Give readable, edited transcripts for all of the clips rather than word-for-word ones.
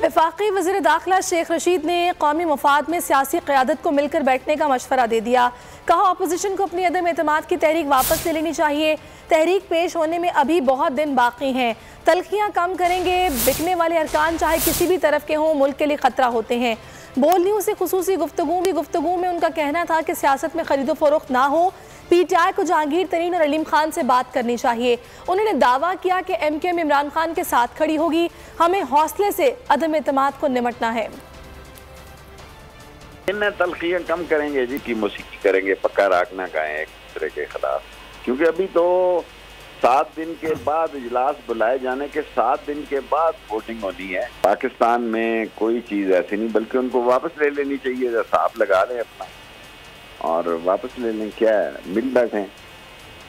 वफाकी वज़ीर दाखिला शेख रशीद ने कौमी मफाद में सियासी क़यादत को मिलकर बैठने का मशवरा दे दिया। कहा अपोजिशन को अपनी अदम एतमाद की तहरीक वापस ले लेनी चाहिए। तहरीक पेश होने में अभी बहुत दिन बाकी हैं। तलखियाँ कम करेंगे। बिकने वाले अरकान चाहे किसी भी तरफ के हों, मुल्क के लिए ख़तरा होते हैं। बोल न्यूज़ से खुसूसी गुफ्तगू में उनका कहना था कि सियासत में खरीदो फरोख्त ना हो। PTI को जहांगीर तरीन और अलीम खान से बात करनी चाहिए। उन्होंने दावा किया कि MKM इमरान खान के साथ खड़ी होगी। हमें हौसले से अदम एतमाद को निमटना है। तलखियाँ कम करेंगे जी की मौसीकी करेंगे, पक्का राग ना गाएं एक दूसरे के खिलाफ, क्योंकि अभी तो 7 दिन के बाद इजलास बुलाए जाने के 7 दिन के बाद वोटिंग होनी है। पाकिस्तान में कोई चीज़ ऐसी नहीं, बल्कि उनको वापस ले लेनी चाहिए। साफ लगा लें अपना और वापस ले लें। क्या है, मिल बैठे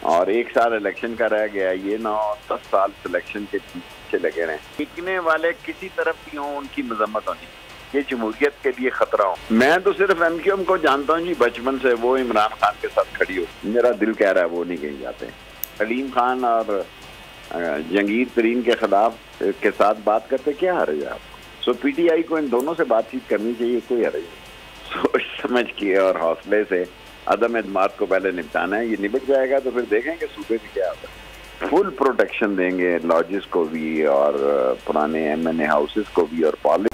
और 1 साल इलेक्शन का रह गया, ये ना 10 साल सिलेक्शन के पीछे लगे रहें। बिकने वाले किसी तरफ भी हों, उनकी मजम्मत होनी, ये जमहूरियत के लिए खतरा हो। मैं तो सिर्फ MKM को जानता हूँ जी बचपन से, वो इमरान खान के साथ खड़ी हो। मेरा दिल कह रहा है वो नहीं कहीं जाते। अलीम खान और जहांगीर तरीन के खिलाफ के साथ बात करते क्या हर्ज है आपको? सो PTI को इन दोनों से बातचीत करनी चाहिए, कोई हर्ज नहीं। सोच समझ के और हौसले से अदम एतमाद को पहले निपटाना है। ये निपट जाएगा तो फिर देखेंगे सूबे में क्या होता है। फुल प्रोटेक्शन देंगे लॉजेस को भी और पुराने MNA हाउसेस को भी और पॉलिसी।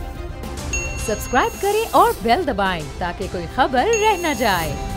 सब्सक्राइब करें और बेल दबाएं ताकि कोई खबर रह न जाए।